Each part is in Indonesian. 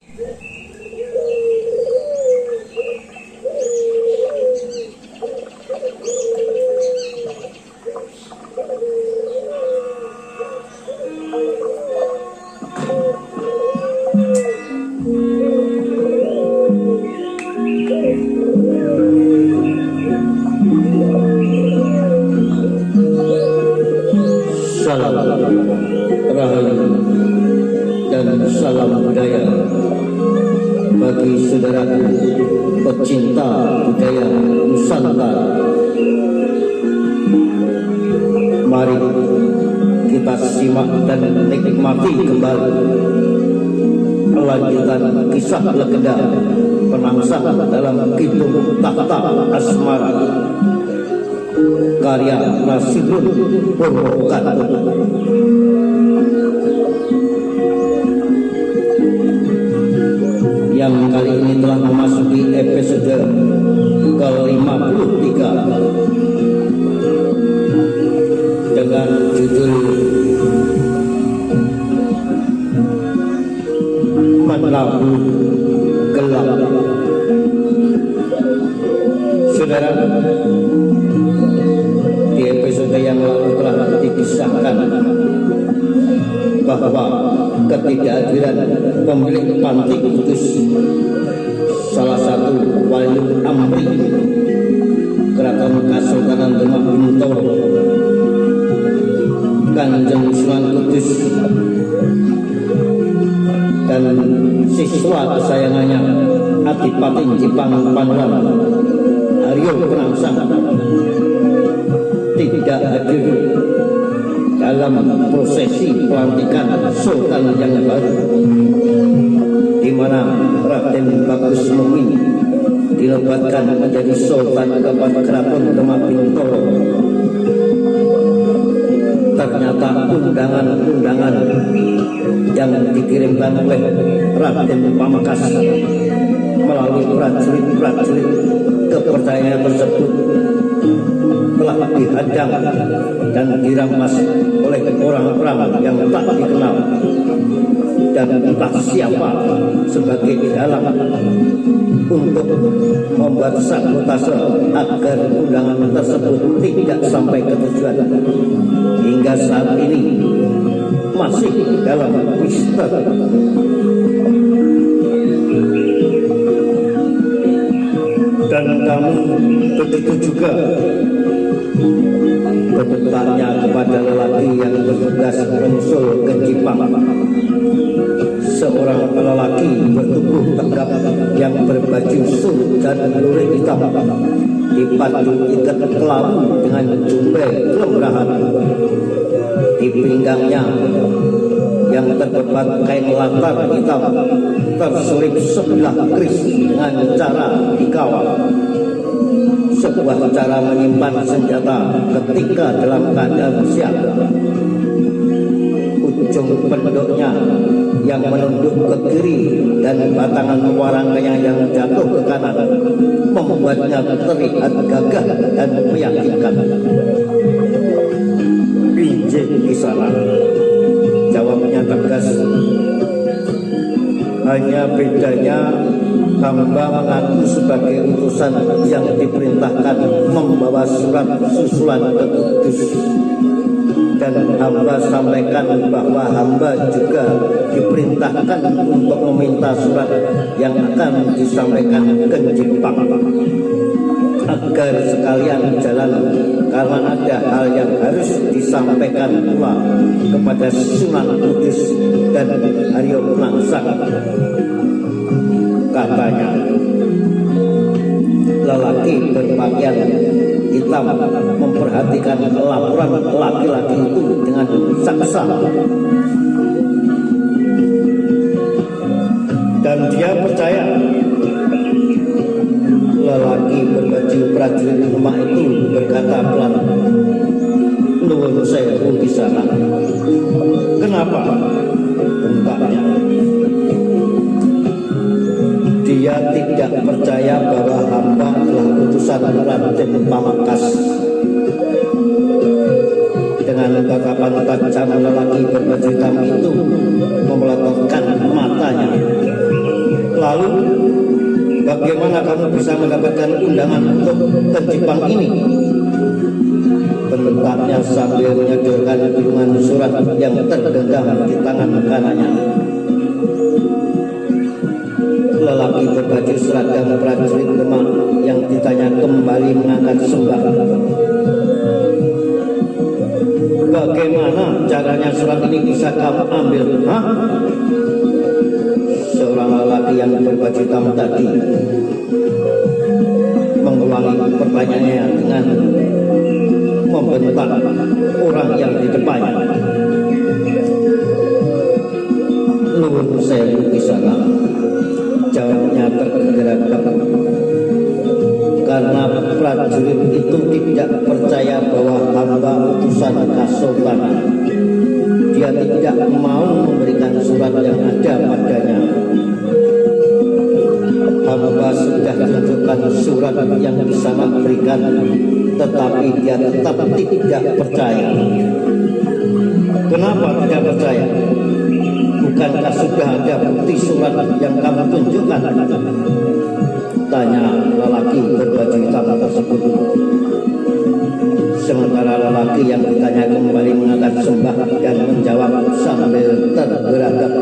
Salam Rahayu dan salam budaya bagi saudaraku pecinta budaya Nusantara. Mari kita simak dan nikmati kembali kelanjutan kisah legenda penangsang dalam Kidung Tahta Asmara karya Nasirun Purwokat. Yang kali ini telah memasuki episode ke-53 dengan judul Menabu Gelap. Saudara, di episode yang lalu telah dikisahkan bahwa ketidakhadiran pemilik panti kudus, salah satu wali amri Keraton Kesultanan Demak Bintoro, Kanjeng Sunan Kudus, dan siswa kesayangannya Adipati Jipang Panuran Haryo Penangsang tidak hadir dalam prosesi pelantikan Sultan yang baru, di mana Raden Bagus Mumi dinobatkan menjadi Sultan keempat Keraton Demak Bintoro. Ternyata undangan-undangan yang dikirimkan oleh Raden Pamungkas melalui prajurit-prajurit kepercayaan tersebut telah dihadang dan dirampas oleh orang-orang yang tak dikenal dan entah siapa sebagai dalang untuk membuat sabotase agar undangan tersebut tidak sampai ke tujuan. Hingga saat ini masih dalam misteri. Dan kamu begitu juga bertanya kepada lelaki yang bertugas menyusul ke Jipang, seorang lelaki bertubuh tegap yang berbaju sut dan lurik hitam, dipandu ikat kelabu dengan jumbai kelembrahan. Di pinggangnya yang terbebat kain latar hitam terselip sebelah keris dengan cara dikawal, sebuah cara menyimpan senjata ketika dalam keadaan siaga. Ujung penduknya yang menunduk ke kiri dan batangan warangnya yang jatuh ke kanan membuatnya terlihat gagah dan meyakinkan. Pinjeh di sana, jawabnya tegas. Hanya bedanya hamba mengaku sebagai utusan yang diperintahkan membawa surat susulan ke Kudus, dan hamba sampaikan bahwa hamba juga diperintahkan untuk meminta surat yang akan disampaikan ke Jipang agar sekalian jalan, karena ada hal yang harus disampaikan pula kepada Sunan Kudus dan Haryo Penangsang. Katanya, lelaki berpakaian hitam memperhatikan laporan laki-laki itu dengan saksama, dan dia percaya lelaki berbaju prajurit rumah itu berkata pelan, "Nuwun sewu di sana." Kenapa? Bentaknya. Dia tidak percaya bahwa hamba adalah utusan Raden Pamungkas. Dengan tatapan tajam lelaki berbaju hitam itu memelototkan matanya. Lalu bagaimana kamu bisa mendapatkan undangan untuk ke Jepang ini? Bentaknya sambil menyodorkan gulungan surat yang tergenggam di tangan kanannya. Lelaki berbaju seragam prajurit Demak yang ditanya kembali mengangkat sembah. Bagaimana caranya surat ini bisa kamu ambil? Hah? Seorang lelaki yang berbaju hitam tadi mengulangi pertanyaannya dengan membentak orang yang di depannya. Nuwun sewu Kisana, jawabnya tergerak-gerak, karena prajurit itu tidak percaya bahwa hamba utusan Kasultanan. Dia tidak mau memberikan surat yang ada padanya. Hamba sudah tunjukkan surat yang Kisana berikan, tetapi dia tetap tidak percaya. Kenapa tidak percaya? Bukankah sudah ada bukti surat yang kamu tunjukkan? Tanya lelaki berbaju hitam tersebut. Sementara lelaki yang ditanya kembali mengangkat sembah dan menjawab sambil tergerak-gerak.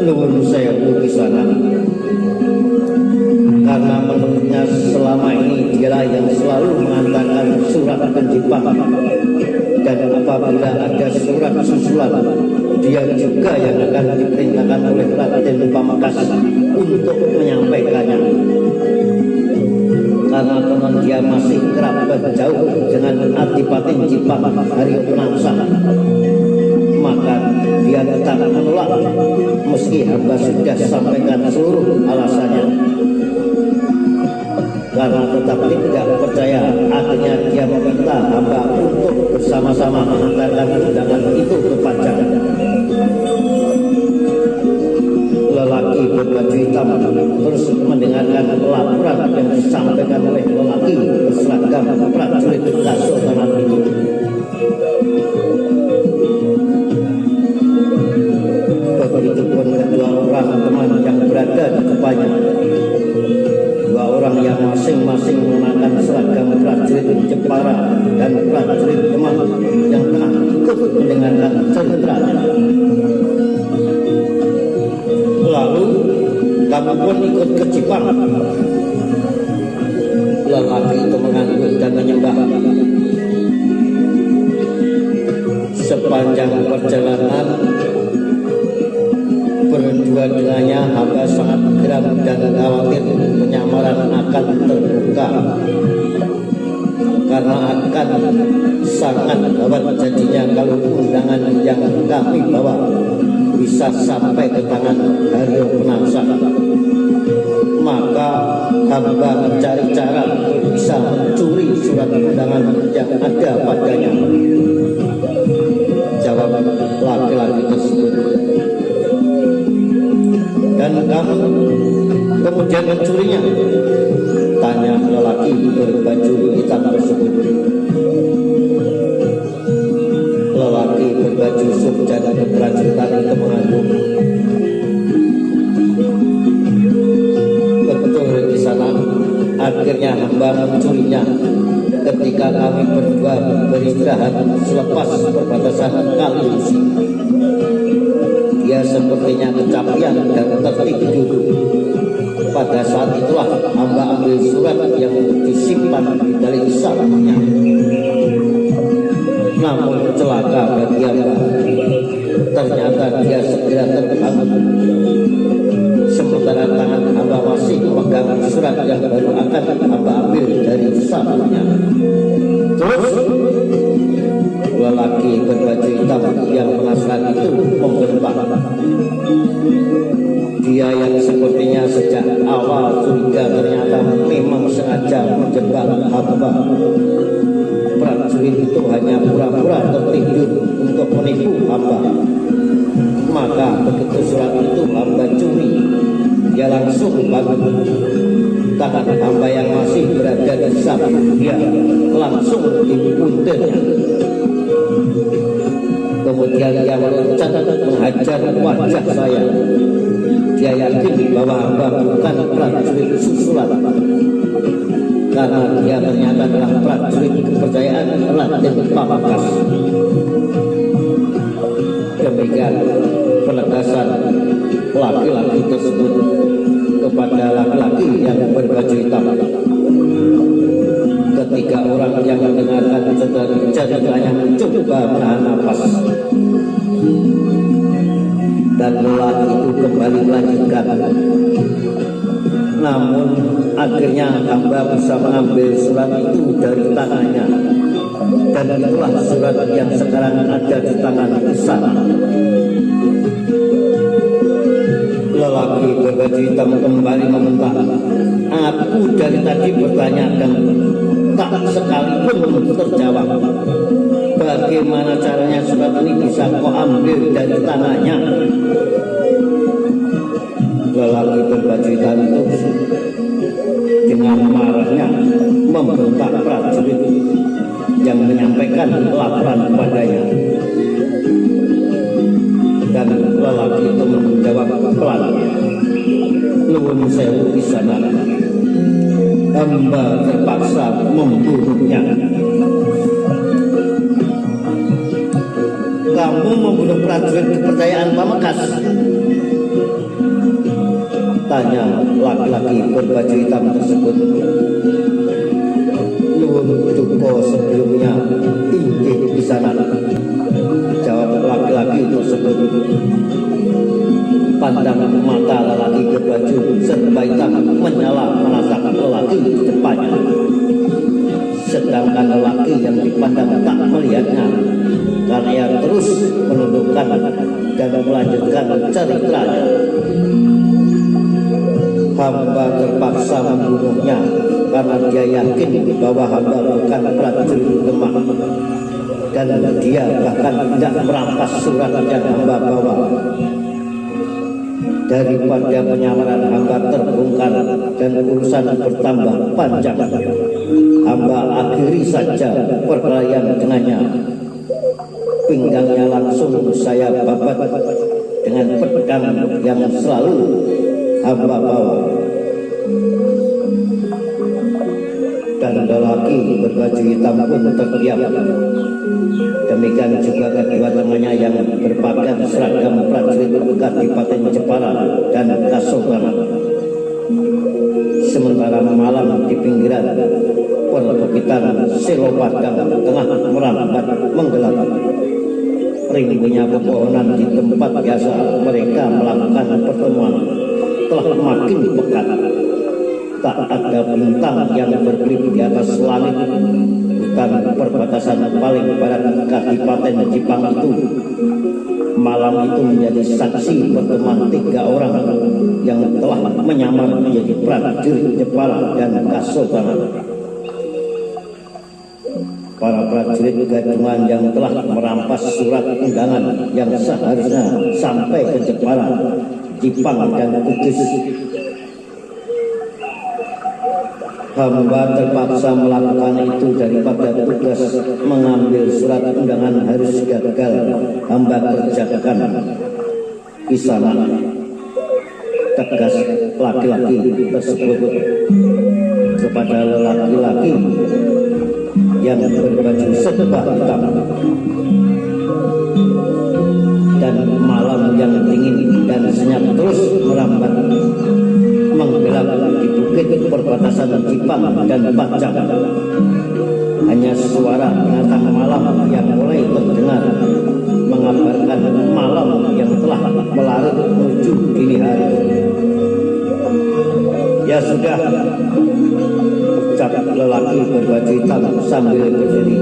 Nuwun sewu Kisana, karena menurutnya selama ini dialah yang selalu mengantarkan surat ke Jepang, dan apabila ada surat susulan, dia juga yang akan diperintahkan oleh Raden Pamungkas untuk menyampaikannya. Karena teman dia masih kerabat jauh dengan Adipati Jepang Haryo Penangsa, maka dia tetap menolak meski hamba sudah sampaikan seluruh alasannya. Karena tetap tidak percaya, akhirnya dia meminta hamba untuk bersama-sama mengantarkan undangan itu ke Pajajaran. Lelaki berbaju hitam terus mendengarkan laporan yang disampaikan oleh lelaki berseragam prajurit Kasultanan itu. Begitupun kedua orang teman yang berada di depannya. Dua orang yang masing-masing mengenakan seragam prajurit Jepara dan prajurit Demak yang tengah ikut mendengarkan ceritanya. Lalu kamu pun ikut ke Jepang? Lelaki itu mengangguk dan menyembah. Sepanjang perjalanan berdua dengannya hamba sangat geram dan khawatir penyamaran akan terbuka, karena akan sangat gawat jadinya kalau undangan yang kami bawa bisa sampai ke tangan Haryo Penangsa. Maka hamba mencari cara untuk bisa mencuri surat undangan yang ada padanya. Jawab laki-laki tersebut. Dan kamu kemudian mencurinya? Tanya lelaki berbaju hitam tersebut. Lelaki berbaju suit dan keprajuritan itu mengangguk. Betul di sana, akhirnya hamba mencurinya ketika kami berdua beristirahat selepas perbatasan Kaliusi. Dia sepertinya kecapean dan tertidur. Pada saat itulah hamba ambil surat yang disimpan di dalam sarungnya. Namun celaka bagi hamba, ternyata dia segera terbangun. Sementara tangan hamba masih memegang surat yang baru akan hamba ambil dari sarungnya. Terus lelaki berbaju hitam yang penasaran itu membentak. Dia yang sepertinya sejak awal curiga ternyata memang sengaja menjebak hamba. Prajurit itu hanya pura-pura tertidur untuk menipu hamba. Maka begitu surat itu hamba curi, dia langsung bangun. Tangan hamba yang masih berada di samping dia langsung dipuntirnya. Kemudian dia meloncat menghajar wajah saya. dia yakin bahwa hamba bukan prajurit susulan, karena dia ternyata adalah prajurit kepercayaan Raden Pamungkas. Demikian penegasan laki-laki tersebut kepada laki-laki yang berbaju hitam. Ketiga orang yang mendengarkan ceritanya mencoba menahan nafas, dan lelaki itu kembali melanjutkan. Namun akhirnya hamba bisa mengambil surat itu dari tangannya, dan itulah surat yang sekarang ada di tangan Kisana. Lelaki berbaju hitam kembali membentak. Aku dari tadi bertanya dan tak sekalipun terjawab. Bagaimana caranya surat ini bisa kau ambil dari tangannya? Lelaki berbaju hitam itu dengan marahnya membentak prajurit yang menyampaikan laporan kepadanya. Dan lelaki itu menjawab pelan, "Nuwun sewu Kisana, hamba terpaksa membunuhnya." "Kamu membunuh prajurit kepercayaan Pamungkas?" tanya laki-laki berbaju hitam tersebut. "Nuwun duka sebelumnya inggih Kisana," jawab laki-laki tersebut. Pandang mata lelaki berbaju serba hitam menyala menatap lelaki di depannya, sedangkan lelaki yang dipandang tak melihatnya karena ia terus menundukkan dan melanjutkan ceritanya. "Hamba terpaksa membunuhnya karena dia yakin bahwa hamba bukan prajurit Demak, dan dia bahkan tidak merampas surat yang hamba bawa. Daripada penyamaran hamba terbongkar dan urusan bertambah panjang, hamba akhiri saja perkelahian dengannya. Pinggangnya langsung saya babat dengan pedang yang selalu hamba bawa." Dan lelaki berbaju hitam pun terdiam. Demikian juga kedua temannya yang berpakaian seragam prajurit Kadipaten Jepara dan Kasoganan. Sementara malam di pinggiran perbukitan Selopadang tengah merambat menggelap. Rimbunya pepohonan di tempat biasa mereka melakukan pertemuan telah makin pekat. Tak ada bintang yang berkelip di atas langit. Hutan perbatasan paling barat Kadipaten Jipang itu malam itu menjadi saksi pertemuan tiga orang yang telah menyamar menjadi prajurit Jepara dan Kasoganan. Para prajurit gadungan yang telah merampas surat undangan yang seharusnya sampai ke Jepara, Jipang dan Kudus. Hamba terpaksa melakukan itu daripada tugas mengambil surat undangan harus gagal hamba kerjakan, Kisana, tegas laki-laki tersebut kepada lelaki-laki yang berbaju serba hitam. Dan malam yang dingin dan senyap terus merambat menggelap di bukit perbatasan Jipang dan Pacang. Hanya suara binatang malam yang mulai terdengar mengabarkan malam yang telah melarut menuju dini hari. "Ya sudah," ucap lelaki berbaju hitam sambil berdiri.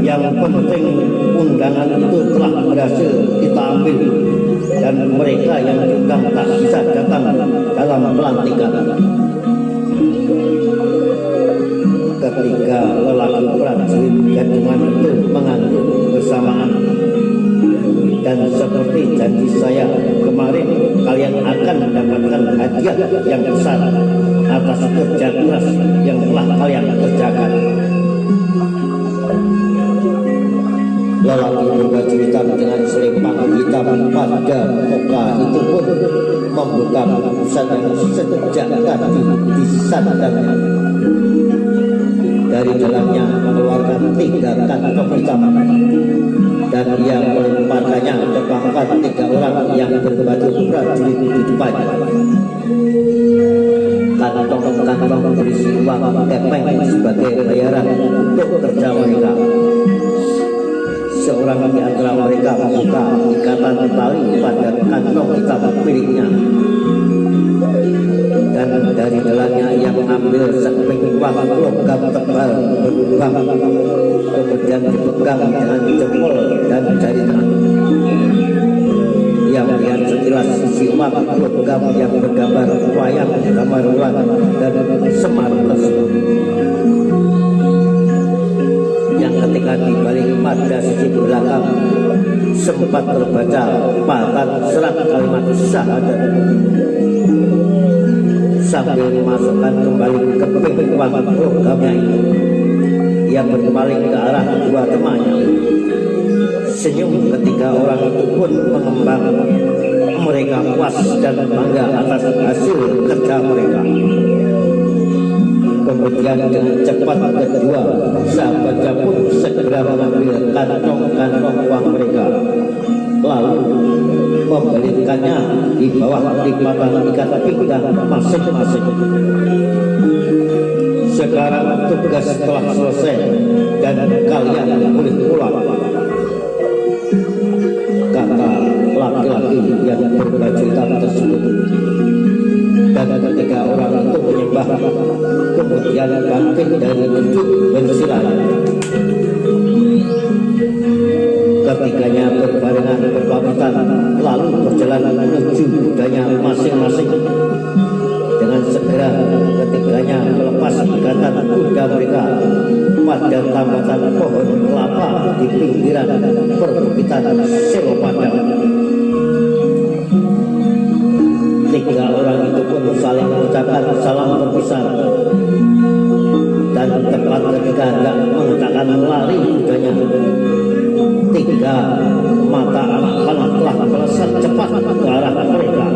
"Yang penting undangan itu telah berhasil kita ambil, dan mereka yang diundang tak bisa datang dalam pelantikan." Ketika lelaki prajurit gadungan itu mengangguk bersamaan, "Dan seperti janji saya kemarin, kalian akan mendapatkan hadiah yang besar atas kerja keras yang telah kalian kerjakan." lelaki berbaju hitam dengan selempang hitam pada muka itu pun membuka bungkusan yang sejak tadi disandangnya. Dari dalamnya mengeluarkan 3 kantong hitam dan ia melemparkannya ke pangkat 3 orang yang berbaju prajurit di depannya. Kantong-kantong berisi uang kepeng sebagai bayaran untuk kerja mereka. Seorang di antara mereka membuka ikatan tali pada kantong hitam miliknya, dan dari dalamnya ia mengambil sekeping uang logam tebal berlubang, kemudian dipegang dengan jempol dan jari tangan. Ia melihat sekilas isi uang logam yang bergambar wayang gambar bulan dan Semar Lesmana, yang ketika dibalik pada sisi belakang sempat terbaca patah serat kalimat syahadat. Sambil memasukkan kembali keping uang logamnya itu, ia berpaling ke arah 2 temannya. Senyum ketika orang itu pun mengembang. Mereka puas dan bangga atas hasil kerja mereka. Kemudian dengan cepat kedua sahabatnya pun segera mengambil kantong-kantong uang mereka, lalu membelitkannya di bawah lipatan ikat pinggang masing-masing. Sekarang tugas telah selesai dan kalian boleh pulang, kata laki-laki yang berbaju hitam tersebut. Dan ketika orang itu menyembah, kemudian bangkit dari duduk bersila. Ketiganya berbarengan berpamitan, lalu berjalan menuju kudanya masing-masing. Dengan segera ketiganya melepas ikatan kuda mereka pada tambatan pohon kelapa di pinggiran perbukitan Selopadang. 3 orang itu pun saling mengucapkan salam berpisah, dan tepat ketika hendak mengatakan lari kudanya, 3 mata anak panah telah melesat cepat ke arah mereka,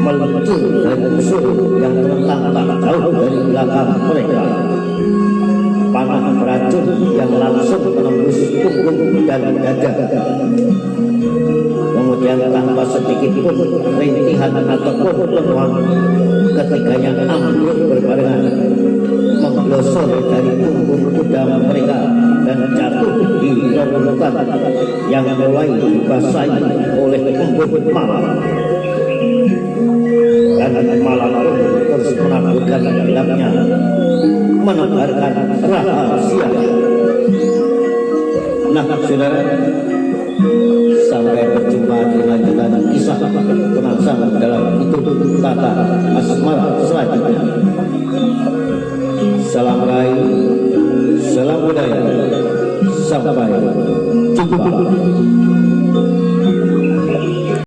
meluncur dari musuh yang terentang tak jauh dari belakang mereka. Panah beracun yang langsung menembus punggung dan dada. Kemudian tanpa sedikit pun rintihan ataupun lenguang, ketiganya ambruk berbarengan, menggelosor dari punggung kuda mereka dan jatuh di reruntuhan yang mulai dibasahi oleh embun malam. Dan malam pun terus menaburkan gelapnya, menebarkan rahasia. Nah, saudara, sampai berjumpa di lanjutan kisah penangsang dalam Hidup Tata Asmara selanjutnya. Salam rahayu, salam budaya, sampai jumpa.